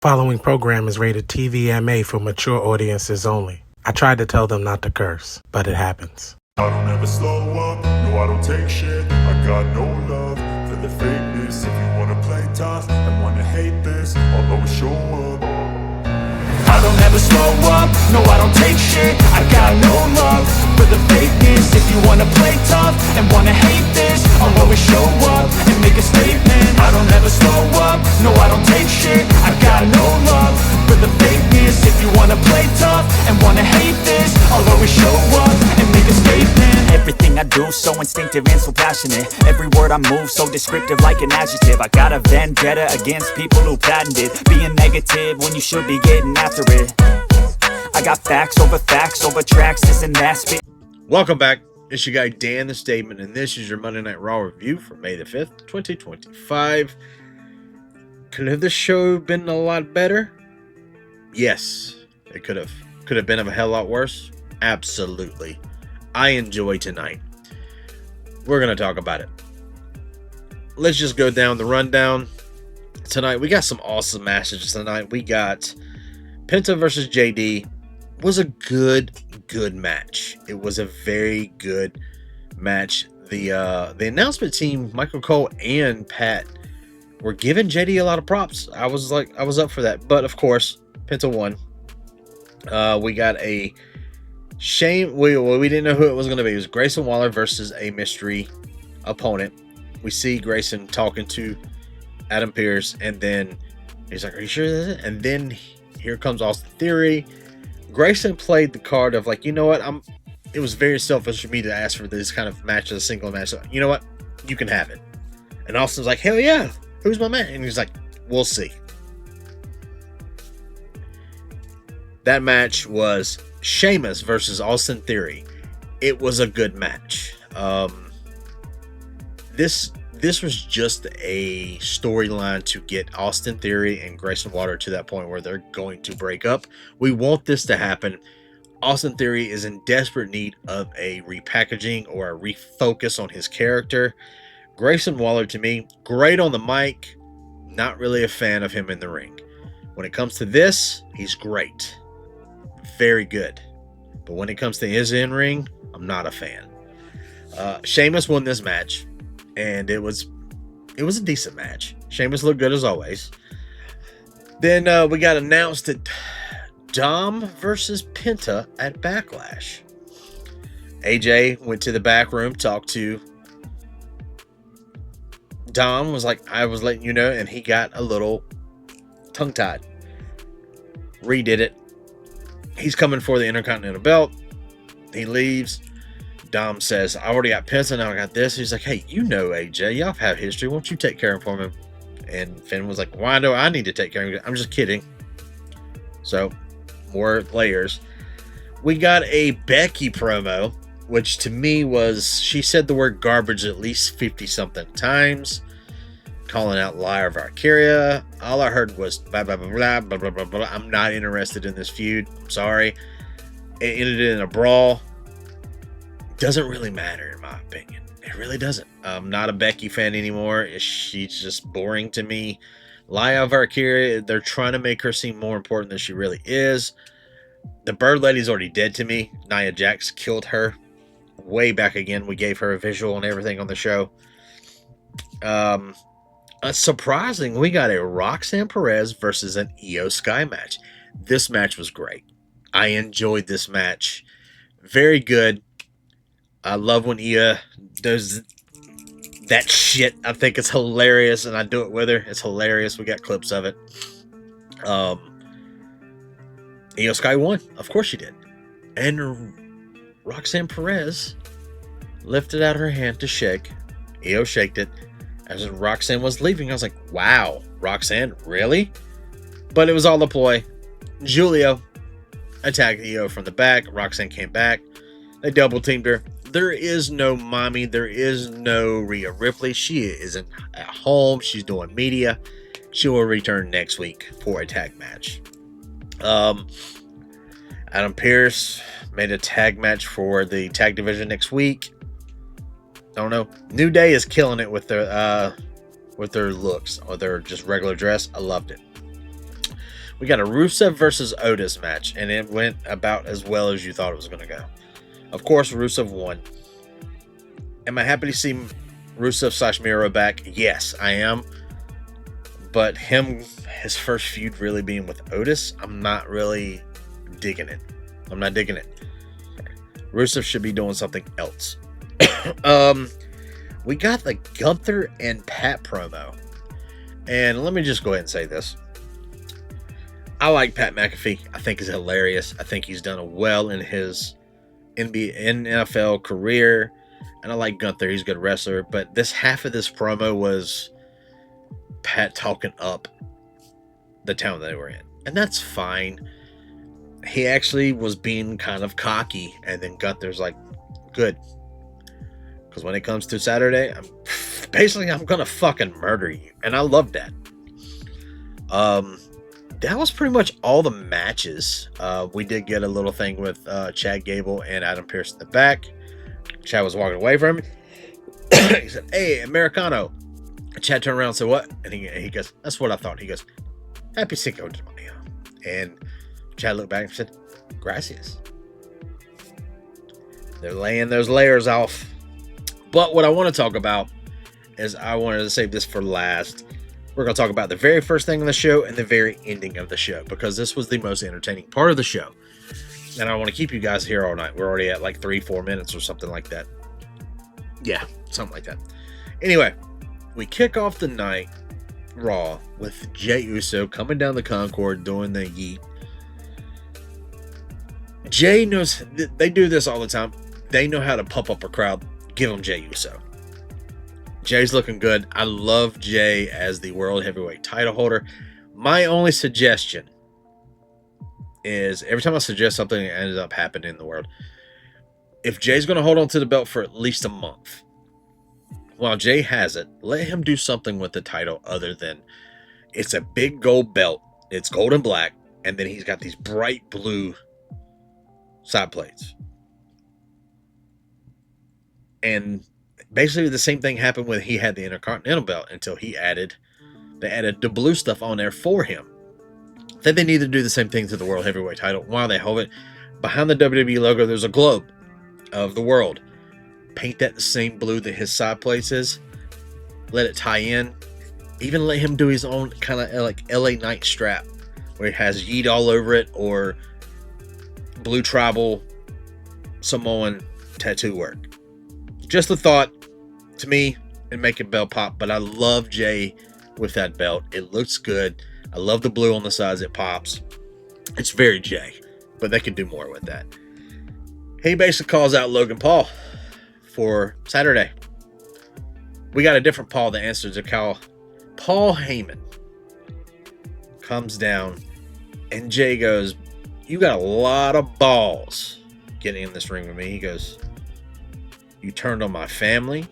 Following program is rated TVMA for mature audiences only. I tried to tell them not to curse, but it happens. I don't ever slow up, no I don't take shit. I got no love for the fakeness. If you wanna play tough and wanna hate this, I'll always show up. I don't ever slow up, no I don't take shit. I got no love for the fakeness. If you wanna play tough and wanna hate this, I'll always show up and make a statement. I don't ever slow up, no I don't take shit. I got no love for the fakeness. If you wanna play tough and wanna hate this, I'll always show up and make a statement. Everything I do so instinctive and so passionate. Every word I move so descriptive like an adjective. I got a vendetta against people who patented being negative when you should be getting after it. I got facts over tracks, this and that spit. Welcome back. It's your guy Dan the Statement, and this is your Monday Night Raw review for May the 5th, 2025. Could have this show been a lot better? Yes, it could have. Could have been a hell lot worse? Absolutely. I enjoy tonight. We're going to talk about it. Let's just go down the rundown. Tonight, we got some awesome matches tonight. We got Penta versus JD. Was a good match. It was a very good match. The announcement team, Michael Cole and Pat, were giving JD a lot of props. I was up for that. But of course, Penta won. We got a shame. We didn't know who it was going to be. It was Grayson Waller versus a mystery opponent. We see Grayson talking to Adam Pearce, and then he's like, "Are you sure this is it?" And then here comes Austin Theory. Grayson played the card of like, you know what? It was very selfish for me to ask for this kind of match as a single match. So, you know what? You can have it. And Austin's like, hell yeah. Who's my man? And he's like, we'll see. That match was Sheamus versus Austin Theory. It was a good match. This was just a storyline to get Austin Theory and Grayson Waller to that point where they're going to break up. We want this to happen. Austin Theory is in desperate need of a repackaging or a refocus on his character. Grayson Waller, to me, great on the mic. Not really a fan of him in the ring. When it comes to this, he's great. Very good. But when it comes to his in-ring, I'm not a fan. Sheamus won this match. And it was a decent match. Sheamus looked good as always. Then we got announced that Dom versus Penta at Backlash. AJ went to the back room, talked to Dom, was like, I was letting you know, and he got a little tongue-tied. Redid it. He's coming for the Intercontinental belt. He leaves. Dom says, I already got Penta, now I got this. He's like, hey, you know AJ, y'all have history. Won't you take care of him? And Finn was like, why do I need to take care of him? I'm just kidding. So, more layers. We got a Becky promo, which to me was, she said the word garbage at least 50-something times, calling out Liar Valkyria. All I heard was blah, blah, blah, blah, blah, blah, blah, blah. I'm not interested in this feud. I'm sorry. It ended in a brawl. Doesn't really matter in my opinion. It really doesn't. I'm not a Becky fan anymore. She's just boring to me. Laya Valkyria, they're trying to make her seem more important than she really is. The Bird Lady's already dead to me. Nia Jax killed her way back again. We gave her a visual and everything on the show. Surprising, we got a Roxanne Perez versus an Io Sky match. This match was great. I enjoyed this match. Very good. I love when Io does that shit. I think it's hilarious, and I do it with her. It's hilarious. We got clips of it. Io Sky won. Of course she did. And Roxanne Perez lifted out her hand to shake. Io shaked it. As Roxanne was leaving, I was like, wow, Roxanne, really? But it was all a ploy. Julio attacked Io from the back. Roxanne came back. They double teamed her. There is no mommy. There is no Rhea Ripley. She isn't at home. She's doing media. She will return next week for a tag match. Adam Pearce made a tag match for the tag division next week. Don't know. New Day is killing it with their looks or their just regular dress. I loved it. We got a Rusev versus Otis match, and it went about as well as you thought it was going to go. Of course, Rusev won. Am I happy to see Rusev / Miro back? Yes, I am. But his first feud really being with Otis, I'm not really digging it. I'm not digging it. Rusev should be doing something else. We got the Gunther and Pat promo. And let me just go ahead and say this. I like Pat McAfee. I think he's hilarious. I think he's done well in his NFL career. And I like Gunther. He's a good wrestler. But this half of this promo was Pat talking up the town they were in. And that's fine. He actually was being kind of cocky. And then Gunther's like, good. Because when it comes to Saturday, I'm going to fucking murder you. And I love that. That was pretty much all the matches. We did get a little thing with Chad Gable and Adam Pearce in the back. Chad was walking away from him. He said, hey, Americano. And Chad turned around and said, what? And he goes, that's what I thought. He goes, Happy Cinco de Mayo. And Chad looked back and said, gracias. They're laying those layers off. But what I want to talk about is I wanted to save this for last. We're going to talk about the very first thing on the show and the very ending of the show, because this was the most entertaining part of the show. And I want to keep you guys here all night. We're already at like 3-4 minutes or something like that. Yeah, something like that. Anyway, we kick off the night Raw with Jey Uso coming down the Concord doing the yeet. Jey knows, they do this all the time. They know how to pump up a crowd. Give him Jey Uso. Jay's looking good. I love Jey as the World Heavyweight title holder. My only suggestion is, every time I suggest something, it ends up happening in the world. If Jay's going to hold on to the belt for at least a month, while Jey has it, let him do something with the title other than it's a big gold belt. It's gold and black. And then he's got these bright blue side plates. And basically the same thing happened when he had the Intercontinental belt until they added the blue stuff on there for him. Then they need to do the same thing to the World Heavyweight title while they hold it. Behind the WWE logo, there's a globe of the world. Paint that the same blue that his side plates is. Let it tie in. Even let him do his own kind of like LA Knight strap where it has yeet all over it, or blue tribal Samoan tattoo work. Just a thought. To me, and make a belt pop. But I love Jey with that belt. It looks good. I love the blue on the sides. It pops. It's very Jey. But they can do more with that. He basically calls out Logan Paul for Saturday. We got a different Paul that answers the call. Paul Heyman comes down. And Jey goes, you got a lot of balls getting in this ring with me. He goes, you turned on my family.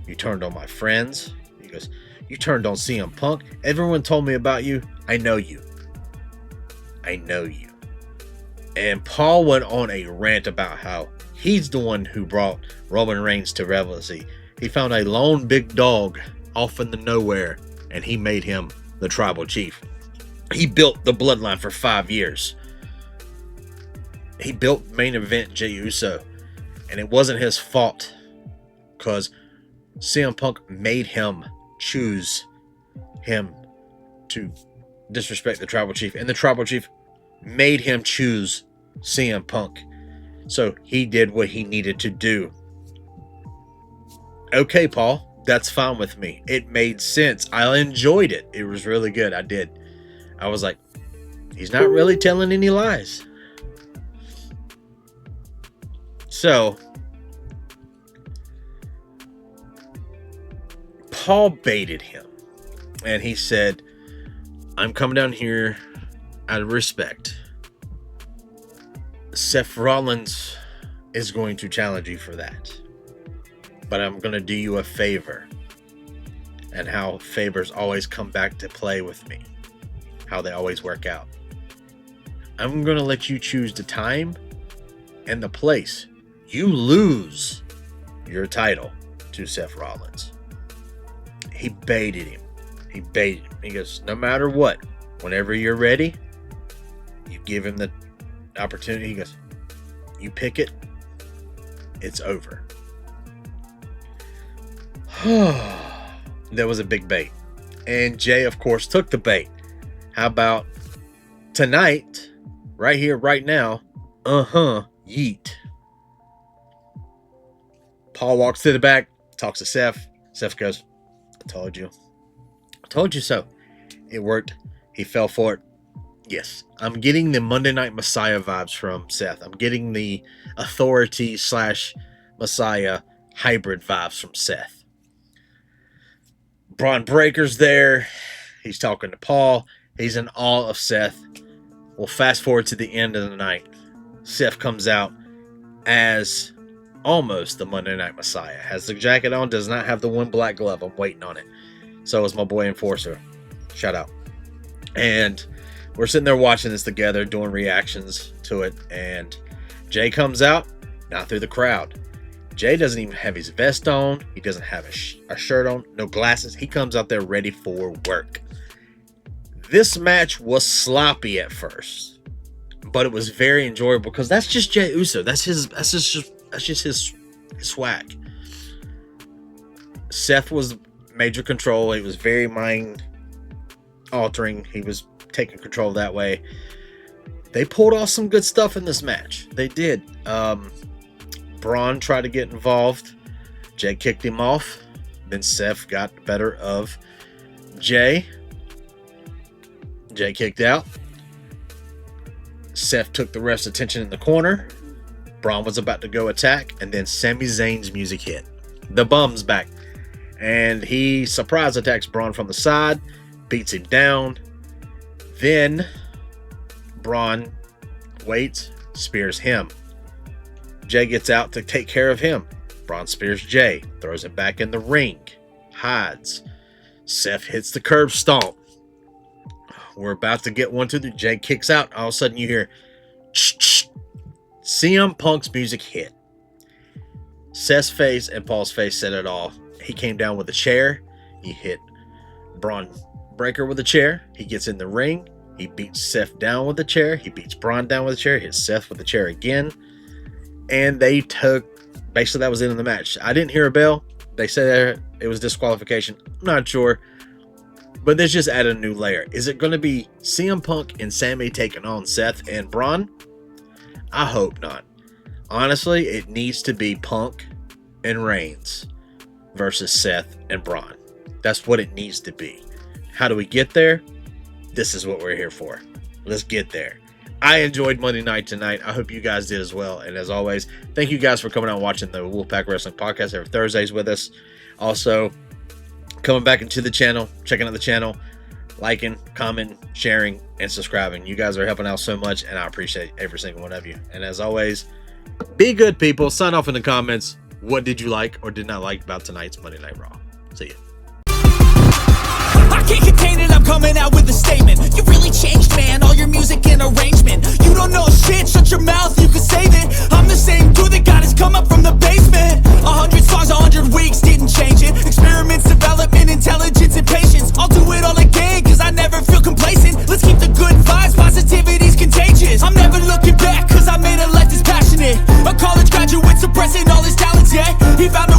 You turned on my friends. He goes, you turned on CM Punk. Everyone told me about you. I know you. I know you. And Paul went on a rant about how he's the one who brought Roman Reigns to relevancy. He found a lone big dog off in the nowhere, and he made him the tribal chief. He built the bloodline for 5 years. He built main event Jey Uso. And it wasn't his fault, because CM Punk made him choose him to disrespect the tribal chief. And the tribal chief made him choose CM Punk. So he did what he needed to do. Okay, Paul, that's fine with me. It made sense. I enjoyed it. It was really good. I did. I was like, he's not really telling any lies. So, Paul baited him, and he said, I'm coming down here out of respect. Seth Rollins is going to challenge you for that, but I'm going to do you a favor, and how favors always come back to play with me, how they always work out. I'm going to let you choose the time and the place. You lose your title to Seth Rollins. He baited him. He goes, no matter what, Whenever you're ready, you give him the opportunity. He goes, you pick it, it's over. There was a big bait. And Jay, of course, took the bait. How about tonight, right here, right now, yeet. Paul walks to the back, talks to Seth. Seth goes, I told you. I told you so. It worked. He fell for it. Yes, I'm getting the Monday Night Messiah vibes from Seth. I'm getting the authority / Messiah hybrid vibes from Seth. Braun Breaker's there. He's talking to Paul. He's in awe of Seth. We'll fast forward to the end of the night. Seth comes out as almost the Monday Night Messiah. Has the jacket on, does not have the one black glove. I'm waiting on it. So is my boy Enforcer. Shout out. And we're sitting there watching this together, doing reactions to it. And Jay comes out, not through the crowd. Jay doesn't even have his vest on. He doesn't have a shirt on, no glasses. He comes out there ready for work. This match was sloppy at first, but it was very enjoyable because that's just Jey Uso. That's just his swag. Seth was major control. He was very mind altering. He was taking control that way. They pulled off some good stuff in this match. They did. Braun tried to get involved. Jay kicked him off. Then Seth got the better of Jay. Jay kicked out. Seth took the ref's attention in the corner. Braun was about to go attack, and then Sami Zayn's music hit. The Bum's back. And he surprise attacks Braun from the side, beats him down. Then Braun waits, spears him. Jay gets out to take care of him. Braun spears Jay, throws him back in the ring, hides. Seth hits the curb stomp. We're about to get 1, 2, 3. Jay kicks out. All of a sudden you hear CM Punk's music hit. Seth's face and Paul's face said it all. He came down with a chair. He hit Braun Breaker with a chair. He gets in the ring. He beats Seth down with a chair. He beats Braun down with a chair. Hits Seth with a chair again. And they took, basically that was the end of the match. I didn't hear a bell. They said it was disqualification. I'm not sure. But this just added a new layer. Is it going to be CM Punk and Sami taking on Seth and Braun? I hope not. Honestly, it needs to be Punk and Reigns versus Seth and Braun. That's what it needs to be. How do we get there? This is what we're here for. Let's get there. I enjoyed Monday Night tonight. I hope you guys did as well. And as always, thank you guys for coming out and watching the Wolfpack Wrestling Podcast every Thursdays with us. Also, coming back into the channel, checking out the channel, liking, commenting, sharing, and subscribing. You guys are helping out so much, and I appreciate every single one of you. And as always, be good, people. Sign off in the comments. What did you like or did not like about tonight's Monday Night Raw? See ya. I can't contain it, I'm coming out with a statement. You really changed, man, all your music and arrangement. You don't know shit, shut your mouth, you can save it. I'm the same dude that got his come up from the basement. 100 songs, 100 weeks, didn't change it. Experiments, development, intelligence, and patience. I'll do it all again, cause I never feel complacent. Let's keep the good vibes, positivity's contagious. I'm never looking back, cause I made a life that's passionate. A college graduate suppressing all his talents, yeah. He found a